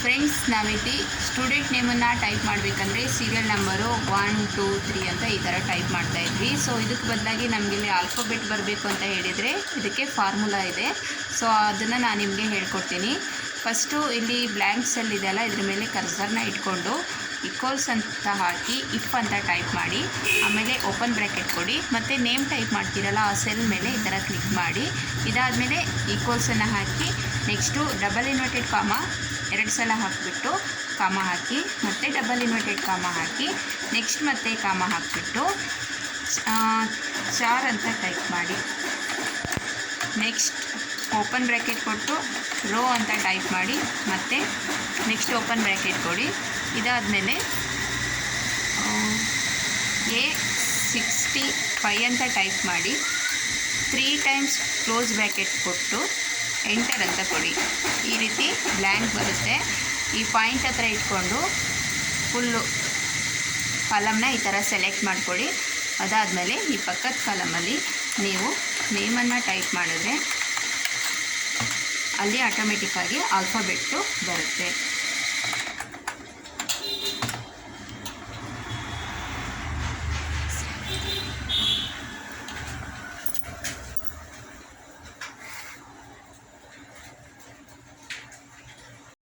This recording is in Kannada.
ಫ್ರೆಂಡ್ಸ್, ನಾವಿಲ್ಲಿ ಸ್ಟೂಡೆಂಟ್ ನೇಮನ್ನು ಟೈಪ್ ಮಾಡಬೇಕಂದ್ರೆ ಸೀರಿಯಲ್ ನಂಬರು 1 2 3 ಅಂತ ಈ ಥರ ಟೈಪ್ ಮಾಡ್ತಾಯಿದ್ವಿ. ಸೊ ಇದಕ್ಕೆ ಬದಲಾಗಿ ನಮಗಿಲ್ಲಿ ಆಲ್ಫಾಬೆಟ್ ಬರಬೇಕು ಅಂತ ಹೇಳಿದರೆ ಇದಕ್ಕೆ ಫಾರ್ಮುಲಾ ಇದೆ. ಸೊ ಅದನ್ನು ನಾನು ನಿಮಗೆ ಹೇಳ್ಕೊಡ್ತೀನಿ. ಫಸ್ಟು ಇಲ್ಲಿ ಬ್ಲ್ಯಾಂಕ್ ಸೆಲ್ ಇದೆಯಲ್ಲ, ಇದ್ರ ಮೇಲೆ ಕರ್ಸರ್ನ ಇಟ್ಕೊಂಡು ಈಕ್ವಲ್ಸ್ ಅಂತ ಹಾಕಿ ಇಫ್ ಅಂತ ಟೈಪ್ ಮಾಡಿ, ಆಮೇಲೆ ಓಪನ್ ಬ್ರ್ಯಾಕೆಟ್ ಕೊಡಿ, ಮತ್ತು ನೇಮ್ ಟೈಪ್ ಮಾಡ್ತೀರಲ್ಲ ಆ ಸೆಲ್ ಮೇಲೆ ಈ ಥರ ಕ್ಲಿಕ್ ಮಾಡಿ, ಇದಾದಮೇಲೆ ಈಕ್ವಲ್ಸನ್ನು ಹಾಕಿ, ನೆಕ್ಸ್ಟು ಡಬಲ್ ಇನ್ವರ್ಟೆಡ್ ಕಾಮ 2 ಸಲ ಹಾಕಿಬಿಟ್ಟು ಕಾಮ ಹಾಕಿ, ಮತ್ತು ಡಬಲ್ ಇನ್ವರ್ಟೆಡ್ ಕಾಮ ಹಾಕಿ, ನೆಕ್ಸ್ಟ್ ಮತ್ತೆ ಕಾಮ ಹಾಕಿಬಿಟ್ಟು 4 ಅಂತ ಟೈಪ್ ಮಾಡಿ, ನೆಕ್ಸ್ಟ್ ಓಪನ್ ಬ್ರ್ಯಾಕೆಟ್ ಕೊಟ್ಟು ರೋ ಅಂತ ಟೈಪ್ ಮಾಡಿ, ಮತ್ತು ನೆಕ್ಸ್ಟ್ ಓಪನ್ ಬ್ರ್ಯಾಕೆಟ್ ಕೊಡಿ. ಇದಾದಮೇಲೆ A65 ಅಂತ ಟೈಪ್ ಮಾಡಿ 3 ಟೈಮ್ಸ್ ಕ್ಲೋಸ್ ಬ್ರ್ಯಾಕೆಟ್ ಕೊಟ್ಟು ಎಂಟರ್ ಅಂತ ಕೊಡಿ. ಈ ರೀತಿ ಬ್ಲ್ಯಾಂಕ್ ಬರುತ್ತೆ. ಈ ಪಾಯಿಂಟ್ ಹತ್ರ ಇಟ್ಕೊಂಡು ಫುಲ್ಲು ಕಾಲಮ್ನ ಈ ಥರ ಸೆಲೆಕ್ಟ್ ಮಾಡಿಕೊಡಿ. ಅದಾದಮೇಲೆ ಈ ಪಕ್ಕದ ಕಾಲಮಲ್ಲಿ ನೀವು ನೇಮನ್ನು ಟೈಪ್ ಮಾಡಿದ್ರೆ ಅಲ್ಲಿ ಆಟೋಮೆಟಿಕ್ಕಾಗಿ ಆಲ್ಫಾಬೆಟ್ಟು ಬರುತ್ತೆ.